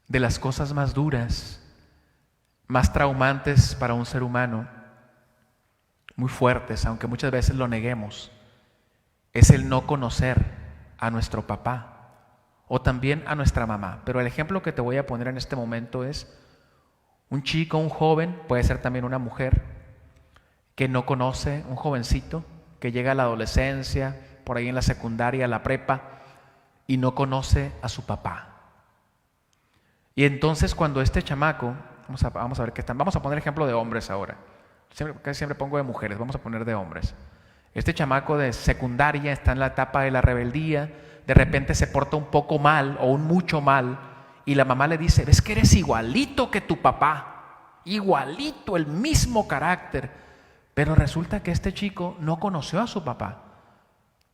de las cosas más duras, más traumantes para un ser humano, muy fuertes, aunque muchas veces lo neguemos, es el no conocer a nuestro papá o también a nuestra mamá. Pero el ejemplo que te voy a poner en este momento es un chico, un joven, puede ser también una mujer, que no conoce, un jovencito que llega a la adolescencia, por ahí en la secundaria, la prepa, y no conoce a su papá. Y entonces cuando este chamaco, vamos a ver qué están, vamos a poner ejemplo de hombres ahora. Casi siempre pongo de mujeres, vamos a poner de hombres. Este chamaco de secundaria está en la etapa de la rebeldía, de repente se porta un poco mal o un mucho mal, y la mamá le dice, ves que eres igualito que tu papá, igualito, el mismo carácter. Pero resulta que este chico no conoció a su papá,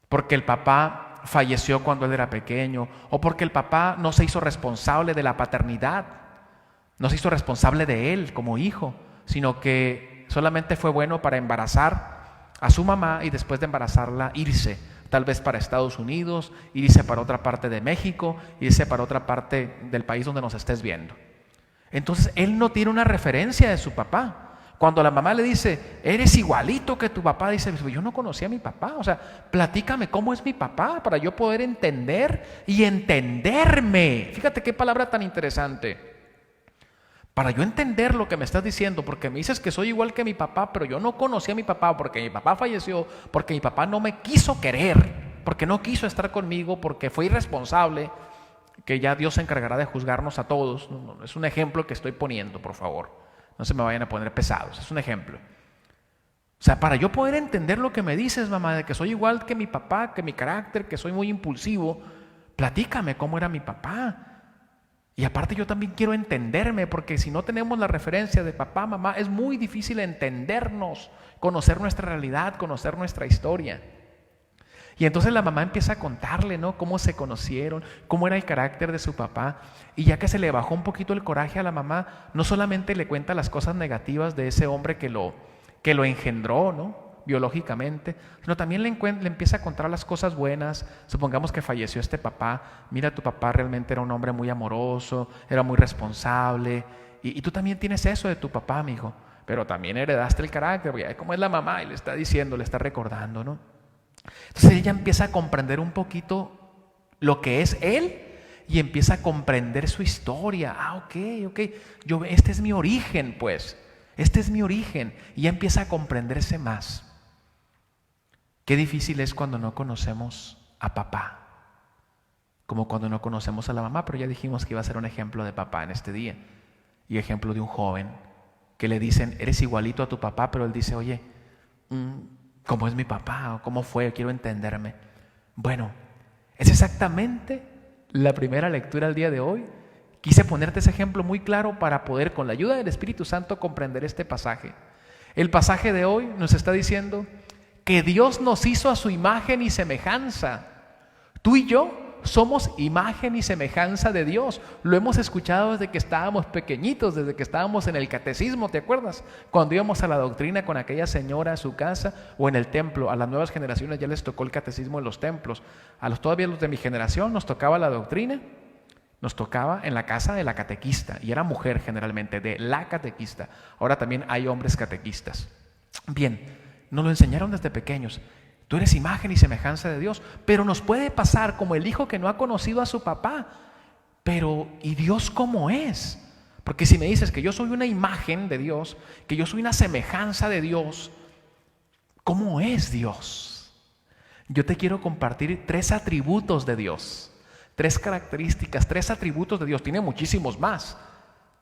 porque el papá falleció cuando él era pequeño, o porque el papá no se hizo responsable de la paternidad, no se hizo responsable de él como hijo, sino que solamente fue bueno para embarazar a su mamá y después de embarazarla irse, tal vez para Estados Unidos, irse para otra parte de México, irse para otra parte del país donde nos estés viendo. Entonces él no tiene una referencia de su papá. Cuando la mamá le dice, eres igualito que tu papá, dice, yo no conocía a mi papá, o sea, platícame cómo es mi papá para yo poder entender y entenderme. Fíjate qué palabra tan interesante. Para yo entender lo que me estás diciendo, porque me dices que soy igual que mi papá, pero yo no conocí a mi papá porque mi papá falleció, porque mi papá no me quiso querer, porque no quiso estar conmigo, porque fue irresponsable, que ya Dios se encargará de juzgarnos a todos. No, es un ejemplo que estoy poniendo, por favor. No se me vayan a poner pesados, es un ejemplo. O sea, para yo poder entender lo que me dices, mamá, de que soy igual que mi papá, que mi carácter, que soy muy impulsivo, platícame cómo era mi papá. Y aparte yo también quiero entenderme, porque si no tenemos la referencia de papá, mamá, es muy difícil entendernos, conocer nuestra realidad, conocer nuestra historia. Y entonces la mamá empieza a contarle, ¿no?, cómo se conocieron, cómo era el carácter de su papá. Y ya que se le bajó un poquito el coraje a la mamá, no solamente le cuenta las cosas negativas de ese hombre que lo engendró, ¿no?, biológicamente, sino también le empieza a contar las cosas buenas. Supongamos que falleció este papá. Mira, tu papá realmente era un hombre muy amoroso, era muy responsable. Y tú también tienes eso de tu papá, amigo. Pero también heredaste el carácter, porque como es la mamá y le está diciendo, le está recordando, ¿no? Entonces ella empieza a comprender un poquito lo que es él y empieza a comprender su historia. Ok, este es mi origen, pues. Este es mi origen. Y ya empieza a comprenderse más. Qué difícil es cuando no conocemos a papá, como cuando no conocemos a la mamá, pero ya dijimos que iba a ser un ejemplo de papá en este día. Y ejemplo de un joven que le dicen, eres igualito a tu papá, pero él dice, oye, ¿cómo es mi papá? ¿O cómo fue? Quiero entenderme. Bueno, es exactamente la primera lectura del día de hoy. Quise ponerte ese ejemplo muy claro para poder, con la ayuda del Espíritu Santo, comprender este pasaje. El pasaje de hoy nos está diciendo que Dios nos hizo a su imagen y semejanza. Tú y yo somos imagen y semejanza de Dios. Lo hemos escuchado desde que estábamos pequeñitos, desde que estábamos en el catecismo, ¿te acuerdas? Cuando íbamos a la doctrina con aquella señora a su casa o en el templo. A las nuevas generaciones ya les tocó el catecismo en los templos. Todavía los de mi generación nos tocaba la doctrina, nos tocaba en la casa de la catequista, y era mujer generalmente, de la catequista. Ahora también hay hombres catequistas. Bien, nos lo enseñaron desde pequeños. Tú eres imagen y semejanza de Dios, pero nos puede pasar como el hijo que no ha conocido a su papá. Pero, ¿y Dios cómo es? Porque si me dices que yo soy una imagen de Dios, que yo soy una semejanza de Dios, ¿cómo es Dios? Yo te quiero compartir 3 atributos de Dios, 3 características, 3 atributos de Dios. Tiene muchísimos más.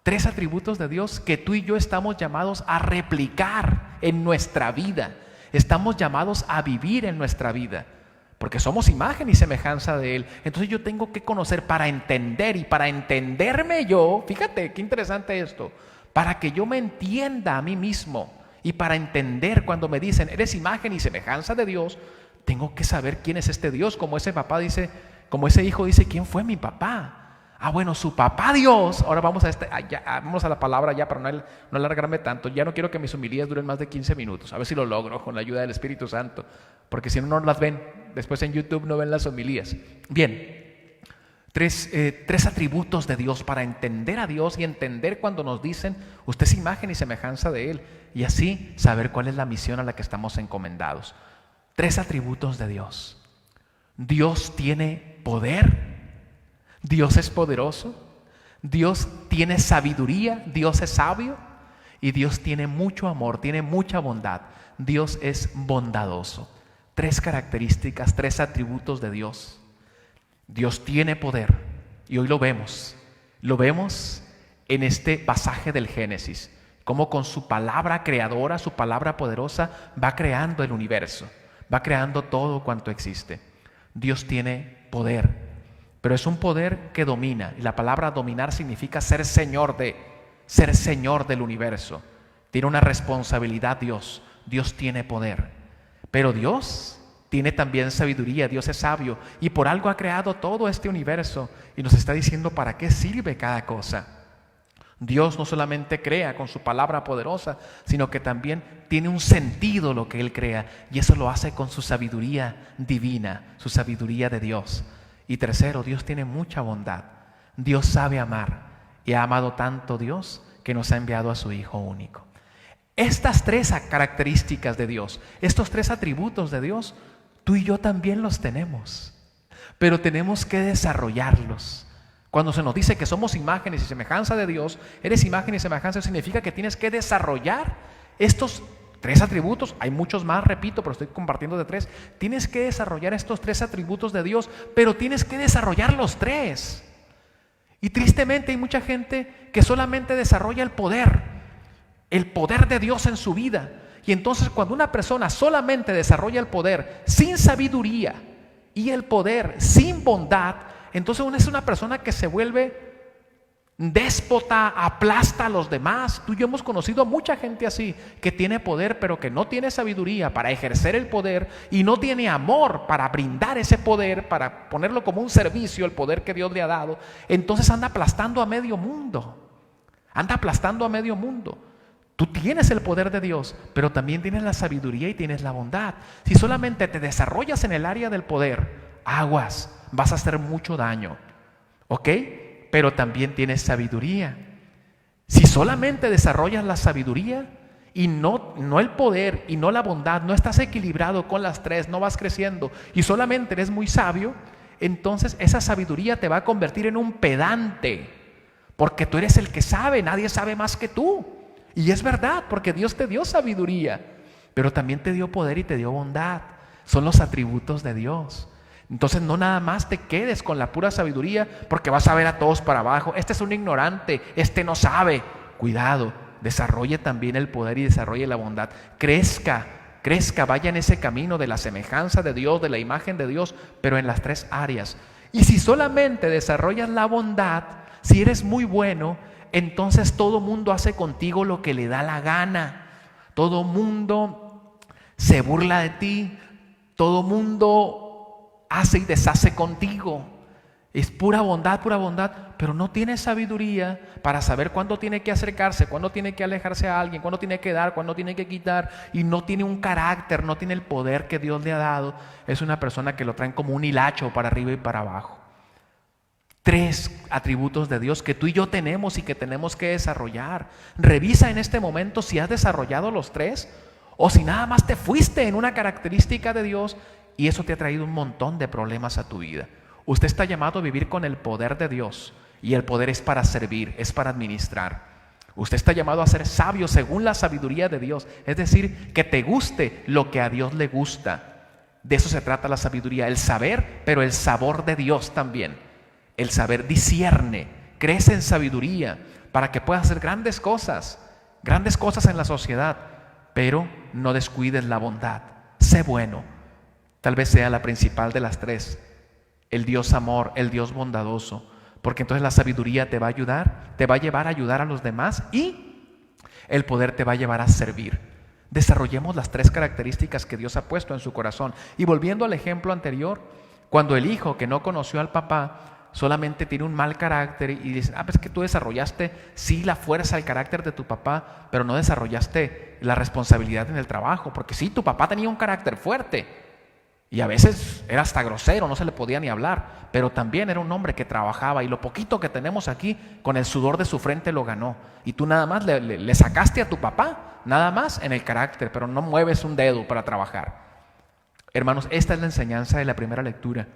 3 atributos de Dios que tú y yo estamos llamados a replicar en nuestra vida. Estamos llamados a vivir en nuestra vida, porque somos imagen y semejanza de Él. Entonces yo tengo que conocer para entender, y para entenderme yo, fíjate qué interesante esto, para que yo me entienda a mí mismo, y para entender cuando me dicen, eres imagen y semejanza de Dios, tengo que saber quién es este Dios, como ese papá dice, como ese hijo dice, ¿quién fue mi papá? Bueno, su papá Dios. Ahora vamos vamos a la palabra ya para no alargarme tanto. Ya no quiero que mis homilías duren más de 15 minutos. A ver si lo logro con la ayuda del Espíritu Santo. Porque si no las ven, después en YouTube no ven las homilías. Bien, Tres atributos de Dios para entender a Dios y entender cuando nos dicen, usted es imagen y semejanza de Él, y así saber cuál es la misión a la que estamos encomendados. 3 atributos de Dios. Dios tiene poder, Dios es poderoso, Dios tiene sabiduría, Dios es sabio, y Dios tiene mucho amor, tiene mucha bondad. Dios es bondadoso. 3 características, 3 atributos de Dios. Dios tiene poder y hoy lo vemos en este pasaje del Génesis, cómo con su palabra creadora, su palabra poderosa, va creando el universo, va creando todo cuanto existe. Dios tiene poder, pero es un poder que domina, y la palabra dominar significa ser señor del universo. Tiene una responsabilidad Dios tiene poder, pero Dios tiene también sabiduría, Dios es sabio y por algo ha creado todo este universo y nos está diciendo para qué sirve cada cosa. Dios no solamente crea con su palabra poderosa, sino que también tiene un sentido lo que Él crea, y eso lo hace con su sabiduría divina, su sabiduría de Dios. Y tercero, Dios tiene mucha bondad. Dios sabe amar y ha amado tanto Dios que nos ha enviado a su Hijo único. Estas 3 características de Dios, estos 3 atributos de Dios, tú y yo también los tenemos, pero tenemos que desarrollarlos. Cuando se nos dice que somos imágenes y semejanza de Dios, eres imagen y semejanza, significa que tienes que desarrollar estos 3 atributos. Hay muchos más, repito, pero estoy compartiendo de 3. Tienes que desarrollar estos 3 atributos de Dios, pero tienes que desarrollar los 3. Y tristemente hay mucha gente que solamente desarrolla el poder de Dios en su vida. Y entonces cuando una persona solamente desarrolla el poder sin sabiduría y el poder sin bondad, entonces es una persona que se vuelve déspota, aplasta a los demás. Tú y yo hemos conocido a mucha gente así, que tiene poder pero que no tiene sabiduría para ejercer el poder y no tiene amor para brindar ese poder, para ponerlo como un servicio, el poder que Dios le ha dado. Entonces anda aplastando a medio mundo. Tú tienes el poder de Dios, pero también tienes la sabiduría y tienes la bondad. Si solamente te desarrollas en el área del poder, aguas, vas a hacer mucho daño, ¿ok? Pero también tienes sabiduría. Si solamente desarrollas la sabiduría y no el poder y no la bondad, no estás equilibrado con las 3, no vas creciendo y solamente eres muy sabio, entonces esa sabiduría te va a convertir en un pedante, porque tú eres el que sabe, nadie sabe más que tú. Y es verdad, porque Dios te dio sabiduría, pero también te dio poder y te dio bondad. Son los atributos de Dios. Entonces no nada más te quedes con la pura sabiduría, porque vas a ver a todos para abajo. Este es un ignorante, este no sabe. Cuidado, desarrolle también el poder y desarrolle la bondad. Crezca, vaya en ese camino de la semejanza de Dios, de la imagen de Dios, pero en las 3 áreas. Y si solamente desarrollas la bondad, si eres muy bueno, entonces todo mundo hace contigo lo que le da la gana. Todo mundo se burla de ti. Todo mundo hace y deshace contigo. Es pura bondad, pero no tiene sabiduría para saber cuándo tiene que acercarse, cuándo tiene que alejarse a alguien, cuándo tiene que dar, cuándo tiene que quitar, y no tiene un carácter, no tiene el poder que Dios le ha dado. Es una persona que lo traen como un hilacho para arriba y para abajo. 3 atributos de Dios que tú y yo tenemos y que tenemos que desarrollar. Revisa en este momento si has desarrollado los 3 o si nada más te fuiste en una característica de Dios y eso te ha traído un montón de problemas a tu vida. Usted está llamado a vivir con el poder de Dios y el poder es para servir, es para administrar. Usted está llamado a ser sabio según la sabiduría de Dios, es decir, que te guste lo que a Dios le gusta. De eso se trata la sabiduría, el saber, pero el sabor de Dios también. El saber discierne, crece en sabiduría para que puedas hacer grandes cosas en la sociedad, pero no descuides la bondad. Sé bueno, tal vez sea la principal de las 3, el Dios amor, el Dios bondadoso, porque entonces la sabiduría te va a ayudar, te va a llevar a ayudar a los demás y el poder te va a llevar a servir. Desarrollemos las 3 características que Dios ha puesto en su corazón. Y volviendo al ejemplo anterior, cuando el hijo que no conoció al papá solamente tiene un mal carácter y dicen, pues que tú desarrollaste sí la fuerza, el carácter de tu papá, pero no desarrollaste la responsabilidad en el trabajo, porque sí, tu papá tenía un carácter fuerte, Y a veces era hasta grosero, no se le podía ni hablar, pero también era un hombre que trabajaba y lo poquito que tenemos aquí, con el sudor de su frente lo ganó. Y tú nada más le sacaste a tu papá, nada más en el carácter, pero no mueves un dedo para trabajar. Hermanos, esta es la enseñanza de la primera lectura.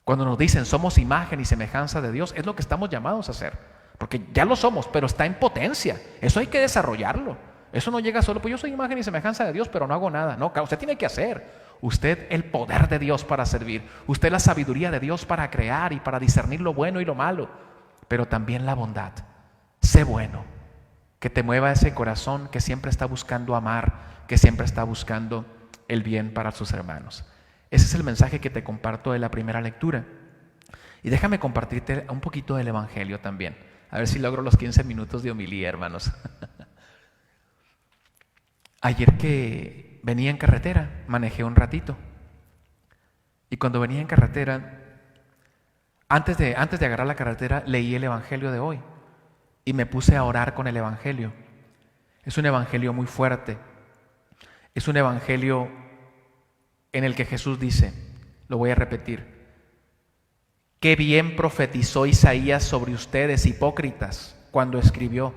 Cuando nos dicen somos imagen y semejanza de Dios, es lo que estamos llamados a hacer. Porque ya lo somos, pero está en potencia. Eso hay que desarrollarlo. Eso no llega solo, pues yo soy imagen y semejanza de Dios, pero no hago nada. No, usted tiene que hacer. Usted el poder de Dios para servir. Usted la sabiduría de Dios para crear y para discernir lo bueno y lo malo. Pero también la bondad. Sé bueno. Que te mueva ese corazón que siempre está buscando amar, que siempre está buscando el bien para sus hermanos. Ese es el mensaje que te comparto de la primera lectura. Y déjame compartirte un poquito del Evangelio también. A ver si logro los 15 minutos de homilía, hermanos. Ayer que venía en carretera, manejé un ratito. Y cuando venía en carretera, antes de agarrar la carretera, leí el Evangelio de hoy. Y me puse a orar con el Evangelio. Es un Evangelio muy fuerte. Es un Evangelio en el que Jesús dice, lo voy a repetir: qué bien profetizó Isaías sobre ustedes, hipócritas, cuando escribió: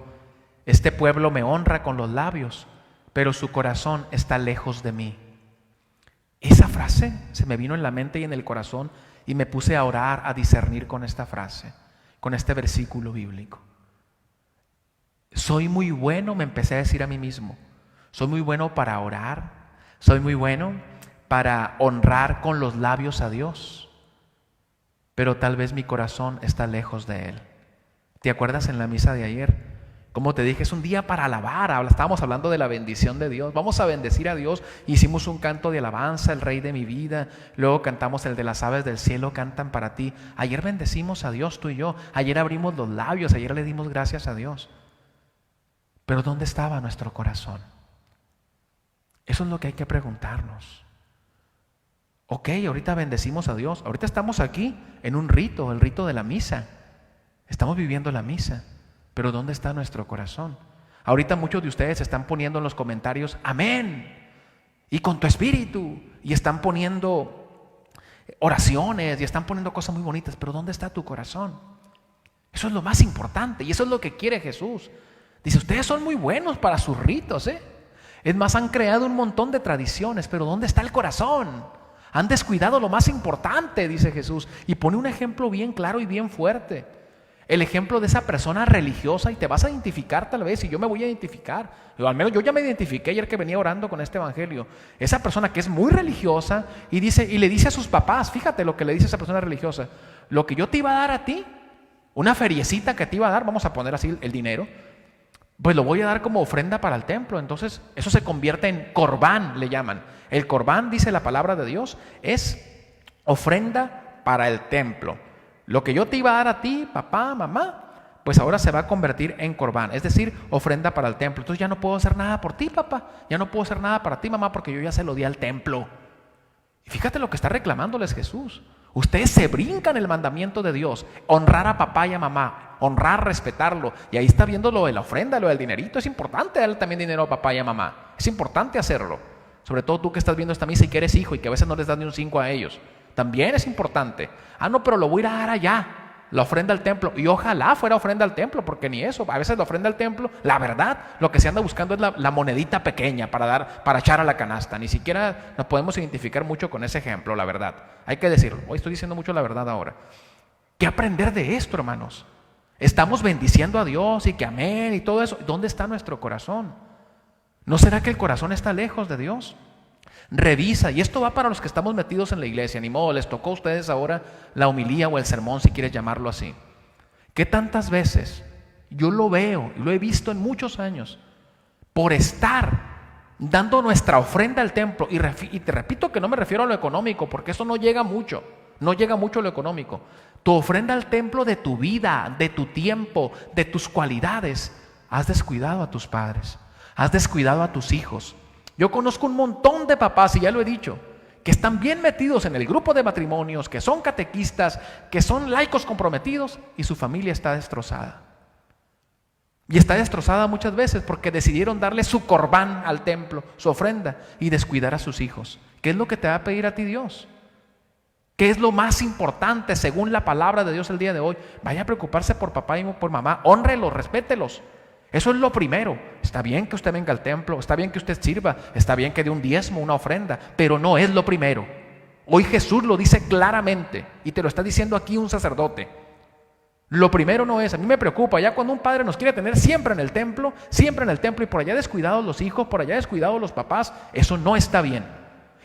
este pueblo me honra con los labios, pero su corazón está lejos de mí. Esa frase se me vino en la mente y en el corazón y me puse a orar, a discernir con esta frase, con este versículo bíblico. Soy muy bueno, me empecé a decir a mí mismo, soy muy bueno para orar, soy muy bueno para honrar con los labios a Dios, pero tal vez mi corazón está lejos de Él. ¿Te acuerdas en la misa de ayer? Como te dije, es un día para alabar. Estábamos hablando de la bendición de Dios. Vamos a bendecir a Dios. Hicimos un canto de alabanza, el Rey de mi vida. Luego cantamos el de las aves del cielo cantan para ti. Ayer bendecimos a Dios, tú y yo. Ayer abrimos los labios, ayer le dimos gracias a Dios. Pero ¿dónde estaba nuestro corazón? Eso es lo que hay que preguntarnos. Ok, ahorita bendecimos a Dios. Ahorita estamos aquí en un rito, el rito de la misa. Estamos viviendo la misa. Pero ¿dónde está nuestro corazón? Ahorita muchos de ustedes están poniendo en los comentarios, amén, y con tu espíritu, y están poniendo oraciones, y están poniendo cosas muy bonitas, pero ¿dónde está tu corazón? Eso es lo más importante, y eso es lo que quiere Jesús. Dice, ustedes son muy buenos para sus ritos, Es más, han creado un montón de tradiciones, pero ¿dónde está el corazón? Han descuidado lo más importante, dice Jesús, y pone un ejemplo bien claro y bien fuerte. El ejemplo de esa persona religiosa, y te vas a identificar tal vez, y yo me voy a identificar, o al menos yo ya me identifiqué ayer que venía orando con este evangelio. Esa persona que es muy religiosa y le dice a sus papás, fíjate lo que le dice esa persona religiosa: lo que yo te iba a dar a ti, una feriecita que te iba a dar, vamos a poner así el dinero, pues lo voy a dar como ofrenda para el templo. Entonces eso se convierte en corbán, le llaman. El corbán, dice la palabra de Dios, es ofrenda para el templo. Lo que yo te iba a dar a ti, papá, mamá, pues ahora se va a convertir en corbán, es decir, ofrenda para el templo. Entonces ya no puedo hacer nada por ti, papá, ya no puedo hacer nada para ti, mamá, porque yo ya se lo di al templo. Y fíjate lo que está reclamándoles Jesús. Ustedes se brincan el mandamiento de Dios, honrar a papá y a mamá, honrar, respetarlo. Y ahí está viendo lo de la ofrenda, lo del dinerito. Es importante darle también dinero a papá y a mamá. Es importante hacerlo. Sobre todo tú que estás viendo esta misa y que eres hijo y que a veces no les das ni un 5 a ellos. También es importante. No, pero lo voy a ir a dar allá, la ofrenda al templo. Y ojalá fuera ofrenda al templo, porque ni eso. A veces la ofrenda al templo, la verdad, lo que se anda buscando es la monedita pequeña para echar a la canasta. Ni siquiera nos podemos identificar mucho con ese ejemplo, la verdad. Hay que decirlo. Hoy estoy diciendo mucho la verdad ahora. ¿Qué aprender de esto, hermanos? Estamos bendiciendo a Dios y que amén y todo eso. ¿Dónde está nuestro corazón? ¿No será que el corazón está lejos de Dios? Revisa, y esto va para los que estamos metidos en la iglesia, ni modo, les tocó a ustedes ahora la homilía o el sermón, si quieres llamarlo así. ¿Qué tantas veces yo lo veo y lo he visto en muchos años, por estar dando nuestra ofrenda al templo? Y te repito que no me refiero a lo económico, porque eso no llega mucho, no llega mucho lo económico. Tu ofrenda al templo de tu vida, de tu tiempo, de tus cualidades. Has descuidado a tus padres, has descuidado a tus hijos. Yo conozco un montón de papás, y ya lo he dicho, que están bien metidos en el grupo de matrimonios, que son catequistas, que son laicos comprometidos, y su familia está destrozada. Y está destrozada muchas veces porque decidieron darle su corbán al templo, su ofrenda, y descuidar a sus hijos. ¿Qué es lo que te va a pedir a ti Dios? ¿Qué es lo más importante según la palabra de Dios el día de hoy? Vaya a preocuparse por papá y por mamá, hónrelos, respételos. Eso es lo primero. Está bien que usted venga al templo, está bien que usted sirva, está bien que dé un diezmo, una ofrenda, pero no es lo primero. Hoy Jesús lo dice claramente y te lo está diciendo aquí un sacerdote. Lo primero no es, a mí me preocupa ya cuando un padre nos quiere tener siempre en el templo y por allá descuidados los hijos, por allá descuidados los papás, eso no está bien.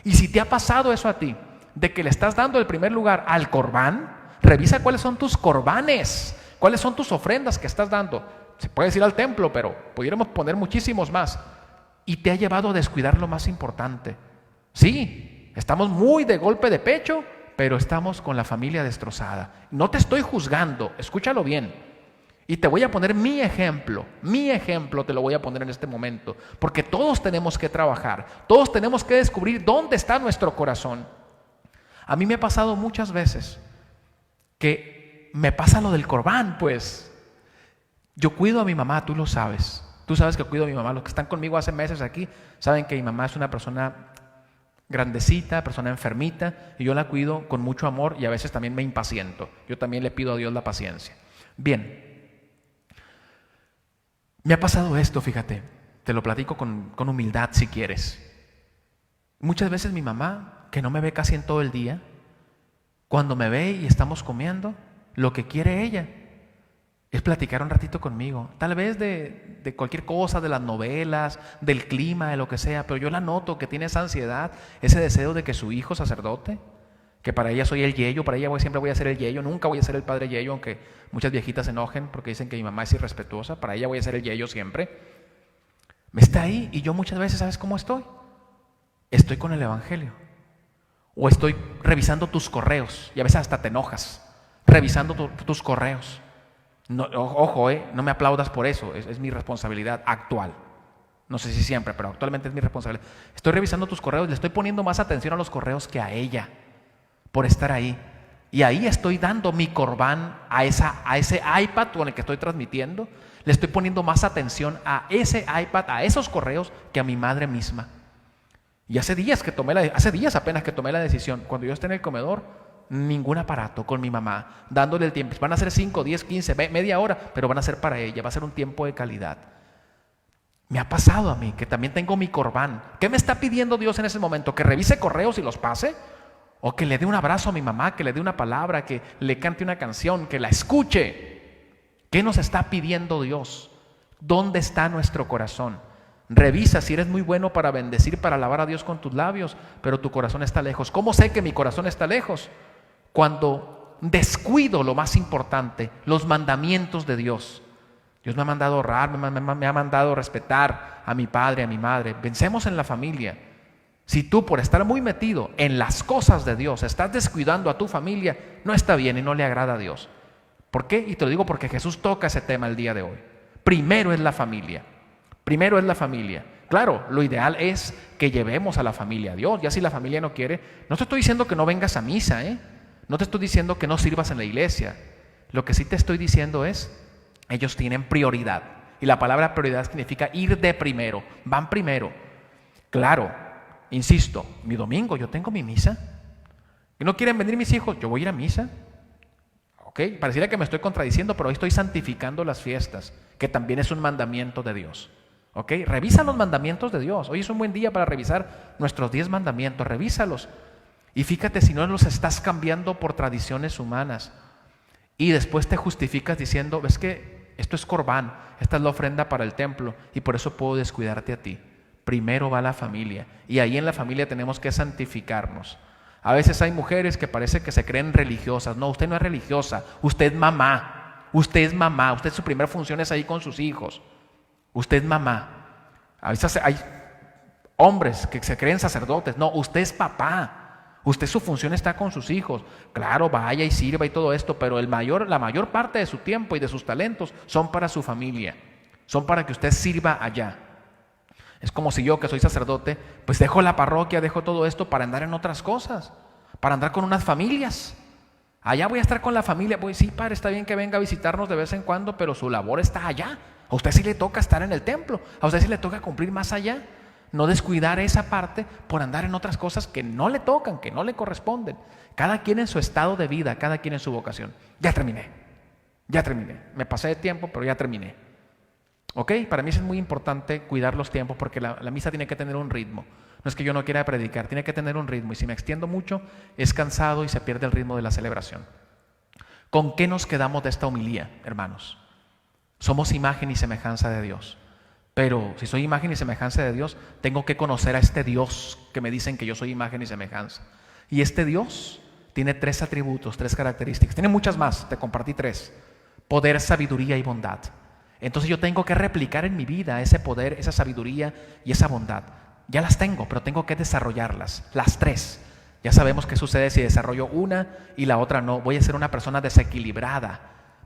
Y si te ha pasado eso a ti, de que le estás dando el primer lugar al corbán, revisa cuáles son tus corbanes, cuáles son tus ofrendas que estás dando. Se puede ir al templo, pero pudiéramos poner muchísimos más. Y te ha llevado a descuidar lo más importante. Sí, estamos muy de golpe de pecho, pero estamos con la familia destrozada. No te estoy juzgando, escúchalo bien. Y te voy a poner mi ejemplo te lo voy a poner en este momento, porque todos tenemos que trabajar, todos tenemos que descubrir dónde está nuestro corazón. A mí me ha pasado muchas veces que me pasa lo del corbán, pues. Yo cuido a mi mamá, tú lo sabes. Tú sabes que cuido a mi mamá. Los que están conmigo hace meses aquí saben que mi mamá es una persona grandecita, persona enfermita, y yo la cuido con mucho amor y a veces también me impaciento. Yo también le pido a Dios la paciencia. Bien, me ha pasado esto, fíjate, te lo platico con humildad si quieres. Muchas veces mi mamá, que no me ve casi en todo el día, cuando me ve y estamos comiendo, lo que quiere ella es platicar un ratito conmigo, tal vez de cualquier cosa, de las novelas, del clima, de lo que sea, pero yo la noto que tiene esa ansiedad, ese deseo de que su hijo sacerdote, que para ella soy el yeyo, para ella siempre voy a ser el yeyo, nunca voy a ser el padre yeyo, aunque muchas viejitas se enojen porque dicen que mi mamá es irrespetuosa, para ella voy a ser el yeyo siempre. Me está ahí y yo muchas veces, ¿sabes cómo estoy? Estoy con el evangelio, o estoy revisando tus correos, y a veces hasta te enojas, revisando tus correos. No, ojo, no me aplaudas por eso, es mi responsabilidad actual. No sé si siempre, pero actualmente es mi responsabilidad. Estoy revisando tus correos, le estoy poniendo más atención a los correos que a ella, por estar ahí. Y ahí estoy dando mi corbán a ese iPad con el que estoy transmitiendo. Le estoy poniendo más atención a ese iPad, a esos correos, que a mi madre misma. Y hace días apenas que tomé la decisión, cuando yo esté en el comedor, ningún aparato con mi mamá, dándole el tiempo. Van a ser 5, 10, 15, media hora, pero van a ser para ella, va a ser un tiempo de calidad. Me ha pasado a mí que también tengo mi corbán. ¿Qué me está pidiendo Dios en ese momento? ¿Que revise correos y los pase? ¿O que le dé un abrazo a mi mamá, que le dé una palabra, que le cante una canción, que la escuche? ¿Qué nos está pidiendo Dios? ¿Dónde está nuestro corazón? Revisa si eres muy bueno para bendecir, para alabar a Dios con tus labios, pero tu corazón está lejos. ¿Cómo sé que mi corazón está lejos? Cuando descuido lo más importante, los mandamientos de Dios. Dios me ha mandado orar, me ha mandado respetar a mi padre, a mi madre. Pensemos en la familia. Si tú, por estar muy metido en las cosas de Dios, estás descuidando a tu familia, no está bien y no le agrada a Dios. ¿Por qué? Y te lo digo porque Jesús toca ese tema el día de hoy. Primero es la familia. Primero es la familia. Claro, lo ideal es que llevemos a la familia a Dios. Ya si la familia no quiere, no te estoy diciendo que no vengas a misa, no te estoy diciendo que no sirvas en la iglesia. Lo que sí te estoy diciendo es, ellos tienen prioridad. Y la palabra prioridad significa ir de primero, van primero. Claro, insisto, mi domingo yo tengo mi misa. ¿Y no quieren venir mis hijos? Yo voy a ir a misa. ¿Ok? Pareciera que me estoy contradiciendo, pero hoy estoy santificando las fiestas, que también es un mandamiento de Dios. ¿Ok? Revisa los mandamientos de Dios. Hoy es un buen día para revisar nuestros 10 mandamientos. Revísalos. Y fíjate si no los estás cambiando por tradiciones humanas. Y después te justificas diciendo, ves que esto es corbán, esta es la ofrenda para el templo y por eso puedo descuidarte a ti. Primero va la familia y ahí en la familia tenemos que santificarnos. A veces hay mujeres que parece que se creen religiosas. No, usted no es religiosa, usted es mamá. Usted es mamá, usted su primera función es ahí con sus hijos. Usted es mamá. A veces hay hombres que se creen sacerdotes. No, usted es papá. Usted su función está con sus hijos. Claro, vaya y sirva y todo esto, pero la mayor parte de su tiempo y de sus talentos son para su familia. Son para que usted sirva allá. Es como si yo, que soy sacerdote, pues dejo la parroquia, dejo todo esto para andar en otras cosas, para andar con unas familias. Allá voy a estar con la familia. Pues sí, padre, está bien que venga a visitarnos de vez en cuando, pero su labor está allá. A usted sí le toca estar en el templo, a usted sí le toca cumplir más allá. No descuidar esa parte por andar en otras cosas que no le tocan, que no le corresponden. Cada quien en su estado de vida, cada quien en su vocación. Ya terminé. Me pasé de tiempo, pero ya terminé. ¿Ok? Para mí es muy importante cuidar los tiempos porque la misa tiene que tener un ritmo. No es que yo no quiera predicar, tiene que tener un ritmo. Y si me extiendo mucho, es cansado y se pierde el ritmo de la celebración. ¿Con qué nos quedamos de esta homilía, hermanos? Somos imagen y semejanza de Dios. Pero si soy imagen y semejanza de Dios, tengo que conocer a este Dios que me dicen que yo soy imagen y semejanza. Y este Dios tiene 3 atributos, 3 características. Tiene muchas más, te compartí 3. Poder, sabiduría y bondad. Entonces yo tengo que replicar en mi vida ese poder, esa sabiduría y esa bondad. Ya las tengo, pero tengo que desarrollarlas, las 3. Ya sabemos qué sucede si desarrollo una y la otra no. Voy a ser una persona desequilibrada.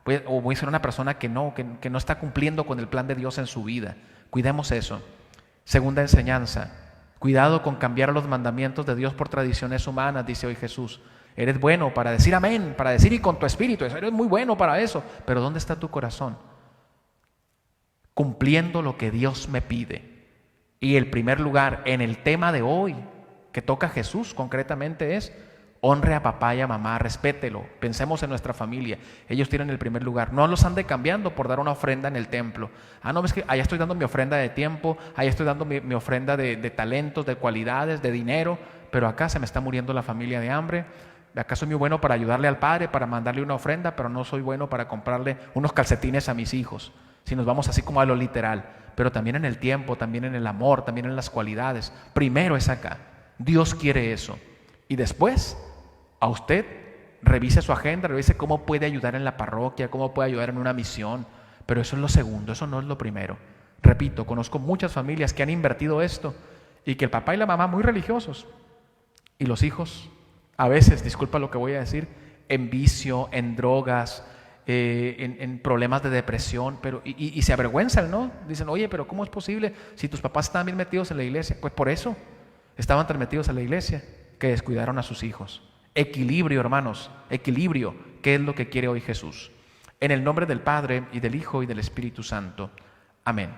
Voy a ser una persona que no está cumpliendo con el plan de Dios en su vida. Cuidemos eso. Segunda enseñanza. Cuidado con cambiar los mandamientos de Dios por tradiciones humanas, dice hoy Jesús. Eres bueno para decir amén, para decir y con tu espíritu. Eres muy bueno para eso. Pero ¿dónde está tu corazón? Cumpliendo lo que Dios me pide. Y el primer lugar en el tema de hoy que toca Jesús concretamente es honre a papá y a mamá, respételo, pensemos en nuestra familia. Ellos tienen el primer lugar. No los ande cambiando por dar una ofrenda en el templo. No, es que allá estoy dando mi ofrenda de tiempo, allá estoy dando mi ofrenda de talentos, de cualidades, de dinero, pero acá se me está muriendo la familia de hambre. Acá soy muy bueno para ayudarle al padre, para mandarle una ofrenda, pero no soy bueno para comprarle unos calcetines a mis hijos. Si nos vamos así como a lo literal, pero también en el tiempo, también en el amor, también en las cualidades. Primero es acá. Dios quiere eso. Y después, a usted, revise su agenda, revise cómo puede ayudar en la parroquia, cómo puede ayudar en una misión. Pero eso es lo segundo, eso no es lo primero. Repito, conozco muchas familias que han invertido esto y que el papá y la mamá muy religiosos y los hijos, a veces, disculpa lo que voy a decir, en vicio, en drogas, en problemas de depresión, pero y se avergüenzan, ¿no? Dicen, oye, pero ¿cómo es posible si tus papás estaban bien metidos en la iglesia? Pues por eso estaban tan metidos en la iglesia que descuidaron a sus hijos. Equilibrio, hermanos, equilibrio, ¿qué es lo que quiere hoy Jesús? En el nombre del Padre, y del Hijo, y del Espíritu Santo. Amén.